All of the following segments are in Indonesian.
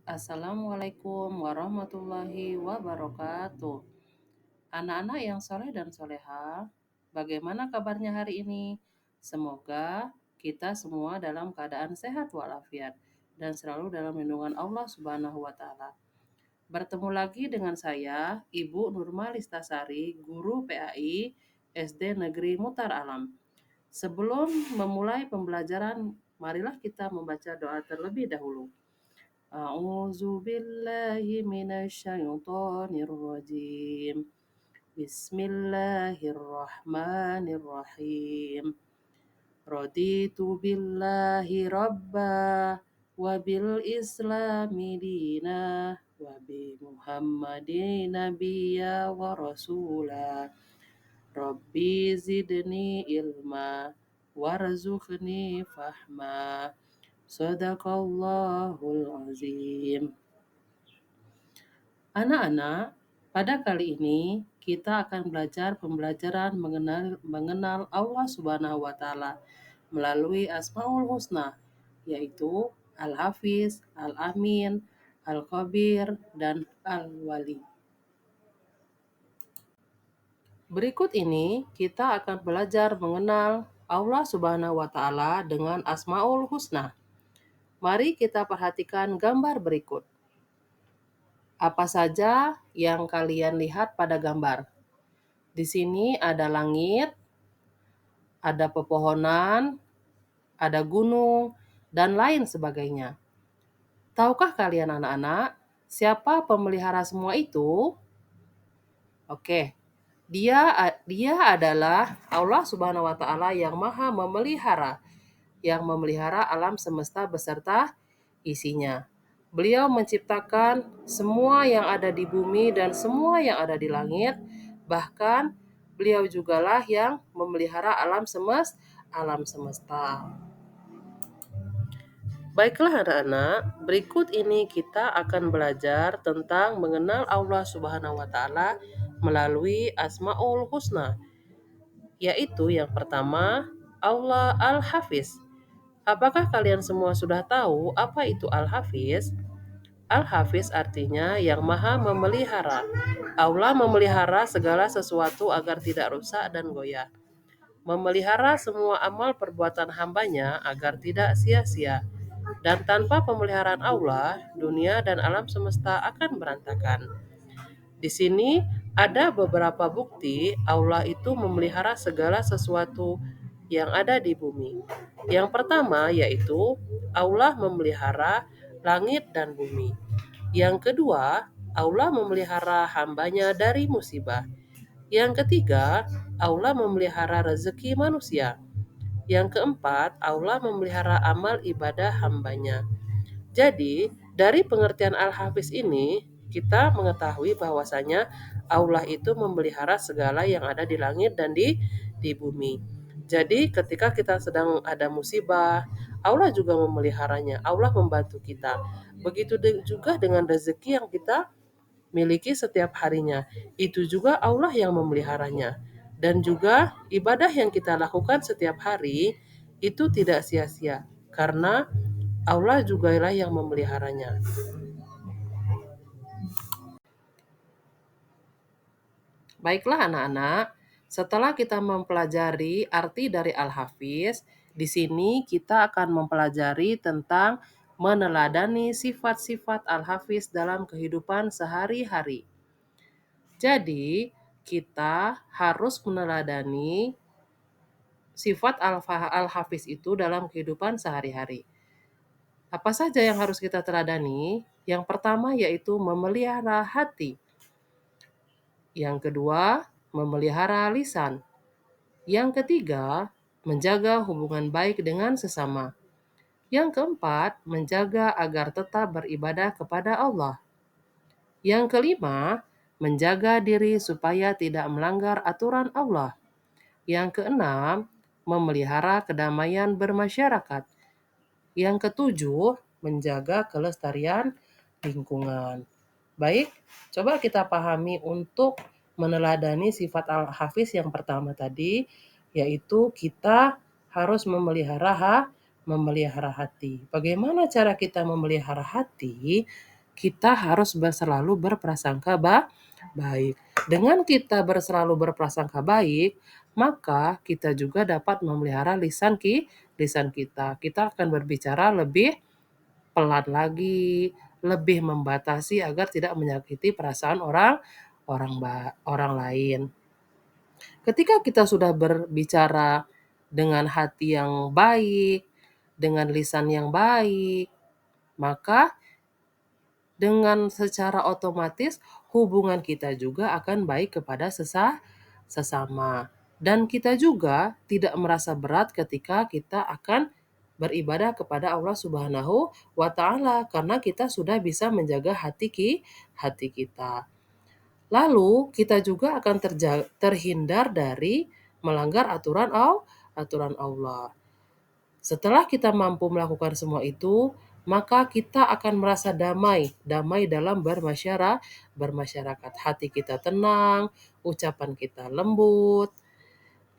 Assalamualaikum warahmatullahi wabarakatuh. Anak-anak yang soleh dan soleha, bagaimana kabarnya hari ini? Semoga kita semua dalam keadaan sehat walafiat dan selalu dalam lindungan Allah Subhanahu wa Ta'ala. Bertemu lagi dengan saya, Ibu Nurmalistasari, guru PAI SD Negeri Mutar Alam. Sebelum memulai pembelajaran, marilah kita membaca doa terlebih dahulu. A'udzu billahi minasyaitonir rajim. Bismillahirrahmanirrahim. Raditu billahi rabba wa bil islami dina wa bi Muhammadin nabiyya wa rasula. Rabbi zidni ilma warzuqni fahma. Sadaqallahul azim. Anak-anak, pada kali ini kita akan belajar pembelajaran mengenal Allah Subhanahu wa Ta'ala melalui Asmaul Husna, yaitu Al-Hafiz, Al-Amin, Al-Khabir, dan Al-Wali. Berikut ini kita akan belajar mengenal Allah Subhanahu wa Ta'ala dengan Asmaul Husna. Mari kita perhatikan gambar berikut. Apa saja yang kalian lihat pada gambar? Di sini ada langit, ada pepohonan, ada gunung, dan lain sebagainya. Tahukah kalian anak-anak, siapa pemelihara semua itu? Oke, dia adalah Allah Subhanahu wa Ta'ala yang Maha Memelihara, yang memelihara alam semesta beserta isinya. Beliau menciptakan semua yang ada di bumi dan semua yang ada di langit, bahkan beliau jugalah yang memelihara alam semesta. Baiklah anak-anak, berikut ini kita akan belajar tentang mengenal Allah Subhanahu wa Ta'ala melalui Asmaul Husna, yaitu yang pertama, Allah Al-Hafiz. Apakah kalian semua sudah tahu apa itu Al-Hafiz? Al-Hafiz artinya yang Maha Memelihara. Allah memelihara segala sesuatu agar tidak rusak dan goyah. Memelihara semua amal perbuatan hambanya agar tidak sia-sia. Dan tanpa pemeliharaan Allah, dunia dan alam semesta akan berantakan. Di sini ada beberapa bukti Allah itu memelihara segala sesuatu yang ada di bumi. Yang pertama yaitu Allah memelihara langit dan bumi. Yang kedua, Allah memelihara hambanya dari musibah. Yang ketiga, Allah memelihara rezeki manusia. Yang keempat, Allah memelihara amal ibadah hambanya. Jadi, dari pengertian Al-Hafiz ini, kita mengetahui bahwasanya Allah itu memelihara segala yang ada di langit dan di bumi. Jadi, ketika kita sedang ada musibah, Allah juga memeliharanya. Allah membantu kita. Begitu juga dengan rezeki yang kita miliki setiap harinya. Itu juga Allah yang memeliharanya. Dan juga ibadah yang kita lakukan setiap hari itu tidak sia-sia. Karena Allah jugalah yang memeliharanya. Baiklah anak-anak, setelah kita mempelajari arti dari Al-Hafiz, di sini kita akan mempelajari tentang meneladani sifat-sifat Al-Hafiz dalam kehidupan sehari-hari. Jadi, kita harus meneladani sifat Al-Hafiz itu dalam kehidupan sehari-hari. Apa saja yang harus kita teladani? Yang pertama yaitu memelihara hati. Yang kedua, memelihara lisan. Yang ketiga, menjaga hubungan baik dengan sesama. Yang keempat, menjaga agar tetap beribadah kepada Allah. Yang kelima, menjaga diri supaya tidak melanggar aturan Allah. Yang keenam, memelihara kedamaian bermasyarakat. Yang ketujuh, menjaga kelestarian lingkungan. Baik, coba kita pahami untuk meneladani sifat Al-Hafiz yang pertama tadi, yaitu kita harus memelihara hati. Bagaimana cara kita memelihara hati? kita harus selalu berprasangka baik. Dengan kita selalu berprasangka baik, maka kita juga dapat memelihara lisan kita. Kita akan berbicara lebih pelan lagi, lebih membatasi agar tidak menyakiti perasaan orang lain. Ketika kita sudah berbicara dengan hati yang baik, dengan lisan yang baik, maka dengan secara otomatis hubungan kita juga akan baik kepada sesama. Dan kita juga tidak merasa berat ketika kita akan beribadah kepada Allah Subhanahu wa taala karena kita sudah bisa menjaga hati kita. Lalu kita juga akan terhindar dari melanggar aturan Allah. Setelah kita mampu melakukan semua itu, maka kita akan merasa damai dalam bermasyarakat. Hati kita tenang, ucapan kita lembut.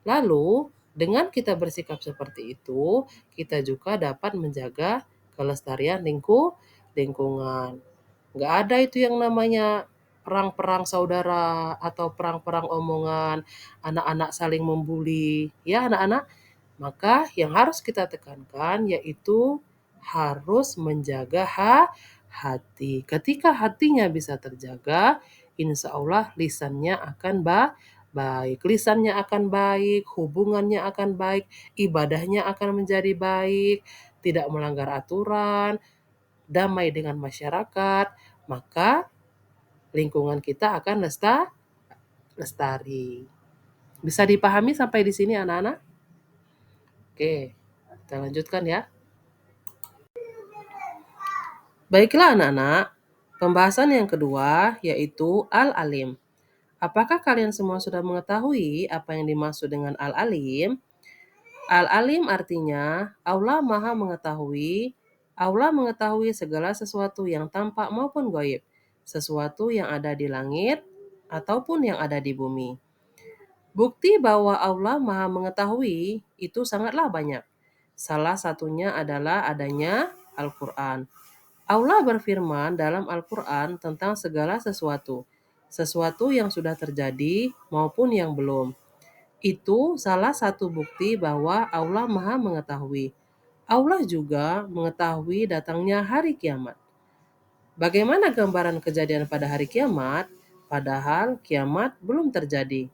Lalu, dengan kita bersikap seperti itu, kita juga dapat menjaga kelestarian lingkungan. Nggak ada itu yang namanya perang-perang saudara atau perang-perang omongan, anak-anak saling membuli. Ya, anak-anak, maka yang harus kita tekankan yaitu harus menjaga hati. Ketika hatinya bisa terjaga, insya Allah lisannya akan baik. Lisannya akan baik, hubungannya akan baik, ibadahnya akan menjadi baik, tidak melanggar aturan, damai dengan masyarakat, maka lingkungan kita akan lestari. Bisa dipahami sampai di sini anak-anak? Oke, kita lanjutkan ya. Baiklah anak-anak, pembahasan yang kedua yaitu Al-Alim. Apakah kalian semua sudah mengetahui apa yang dimaksud dengan Al-Alim? Al-Alim artinya Allah Maha Mengetahui. Allah mengetahui segala sesuatu yang tampak maupun gaib, sesuatu yang ada di langit ataupun yang ada di bumi. Bukti bahwa Allah Maha Mengetahui itu sangatlah banyak. Salah satunya adalah adanya Al-Quran. Allah berfirman dalam Al-Quran tentang segala sesuatu, sesuatu yang sudah terjadi maupun yang belum. Itu salah satu bukti bahwa Allah Maha Mengetahui. Allah juga mengetahui datangnya hari kiamat. Bagaimana gambaran kejadian pada hari kiamat? Padahal kiamat belum terjadi.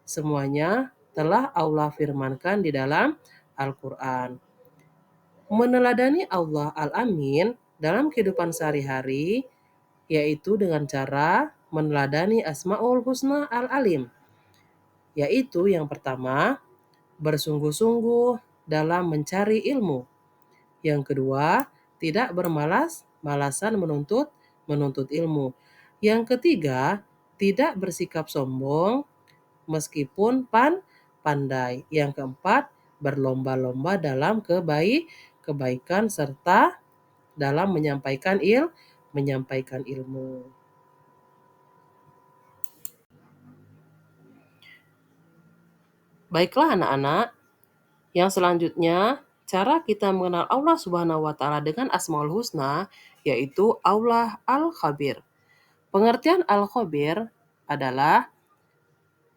Semuanya telah Allah firmankan di dalam Al-Quran. Meneladani Allah Al-Amin dalam kehidupan sehari-hari, yaitu dengan cara meneladani Asma'ul Husna Al-Alim, yaitu yang pertama, bersungguh-sungguh dalam mencari ilmu. Yang kedua, tidak bermalas-malasan menuntut ilmu. Yang ketiga, tidak bersikap sombong meskipun pandai. Yang keempat, berlomba-lomba dalam kebaikan serta dalam menyampaikan ilmu. Baiklah anak-anak, yang selanjutnya cara kita mengenal Allah Subhanahu wa taala dengan Asmaul Husna yaitu Allah Al-Khabir. Pengertian Al-Khabir adalah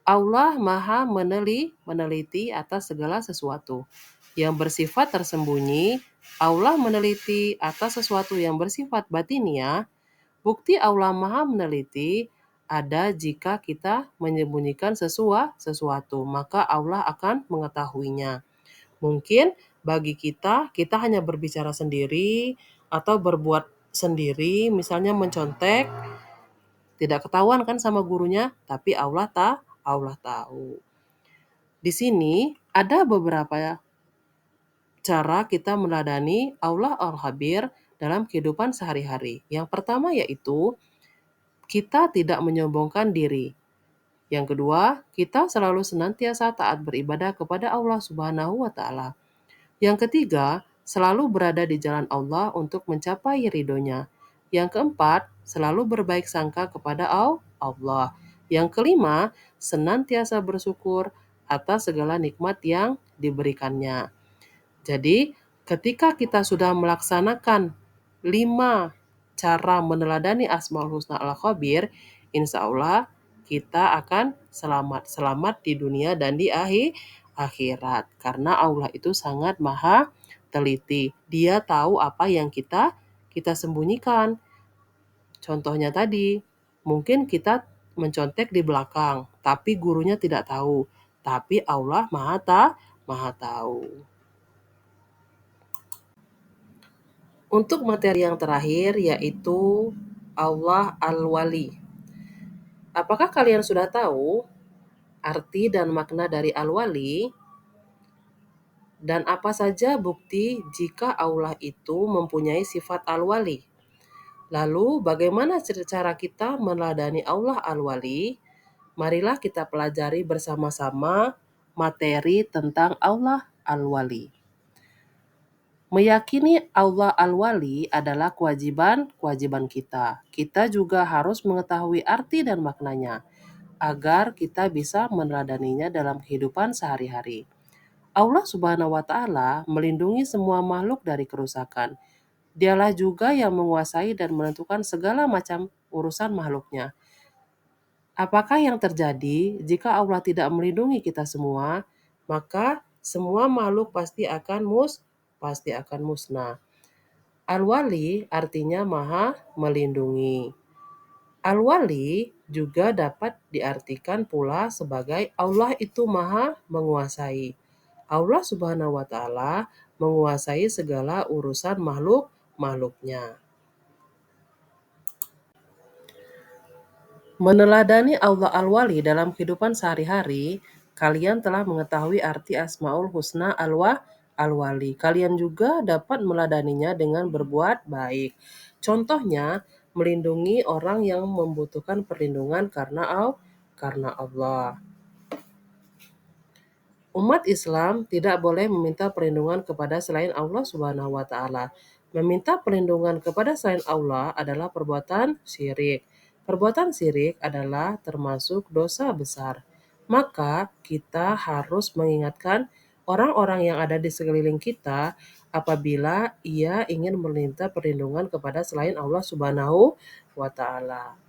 Allah Maha meneliti atas segala sesuatu yang bersifat tersembunyi. Allah meneliti atas sesuatu yang bersifat batiniah. Bukti Allah Maha meneliti ada jika kita menyembunyikan sesuatu, maka Allah akan mengetahuinya. Mungkin bagi kita hanya berbicara sendiri atau berbuat sendiri, misalnya mencontek, tidak ketahuan kan sama gurunya, tapi Allah tahu. Di sini ada beberapa cara kita meneladani Allah Al-Khabir dalam kehidupan sehari-hari. Yang pertama yaitu kita tidak menyombongkan diri. Yang kedua, kita selalu senantiasa taat beribadah kepada Allah Subhanahu wa taala. Yang ketiga, selalu berada di jalan Allah untuk mencapai ridhonya. Yang keempat, selalu berbaik sangka kepada Allah. Yang kelima, senantiasa bersyukur atas segala nikmat yang diberikannya. Jadi, ketika kita sudah melaksanakan 5 cara meneladani Asmaul Husna Al-Khabir, insya Allah kita akan selamat di dunia dan di akhirat. Karena Allah itu sangat maha teliti. Dia tahu apa yang kita sembunyikan. Contohnya tadi, mungkin kita mencontek di belakang, tapi gurunya tidak tahu. Tapi Allah maha tahu. Untuk materi yang terakhir yaitu Allah Al-Wali. Apakah kalian sudah tahu arti dan makna dari Al-Wali? Dan apa saja bukti jika Allah itu mempunyai sifat Al-Wali? Lalu bagaimana cara kita meneladani Allah Al-Wali? Marilah kita pelajari bersama-sama materi tentang Allah Al-Wali. Meyakini Allah Al-Wali adalah kewajiban kita. Kita juga harus mengetahui arti dan maknanya agar kita bisa meneladaninya dalam kehidupan sehari-hari. Allah Subhanahu wa Ta'ala melindungi semua makhluk dari kerusakan. Dialah juga yang menguasai dan menentukan segala macam urusan makhluknya. Apakah yang terjadi jika Allah tidak melindungi kita semua? Maka semua makhluk pasti akan musnah. Al-Wali artinya maha melindungi. Al-Wali juga dapat diartikan pula sebagai Allah itu maha menguasai. Allah Subhanahu wa Ta'ala menguasai segala urusan makhluknya. Meneladani Allah Al-Wali dalam kehidupan sehari-hari, kalian telah mengetahui arti Asmaul Husna Al-Wali. Kalian juga dapat meneladaninya dengan berbuat baik. Contohnya, melindungi orang yang membutuhkan perlindungan karena Allah. Umat Islam tidak boleh meminta perlindungan kepada selain Allah Subhanahu wa Ta'ala. Meminta perlindungan kepada selain Allah adalah perbuatan syirik. Perbuatan syirik adalah termasuk dosa besar. Maka kita harus mengingatkan orang-orang yang ada di sekeliling kita apabila ia ingin meminta perlindungan kepada selain Allah Subhanahu wa Ta'ala.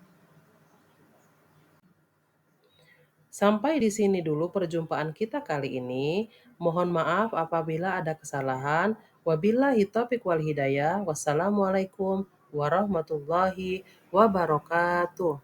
Sampai di sini dulu perjumpaan kita kali ini. Mohon maaf apabila ada kesalahan. Wabillahi taufiq wal hidayah. Wassalamualaikum warahmatullahi wabarakatuh.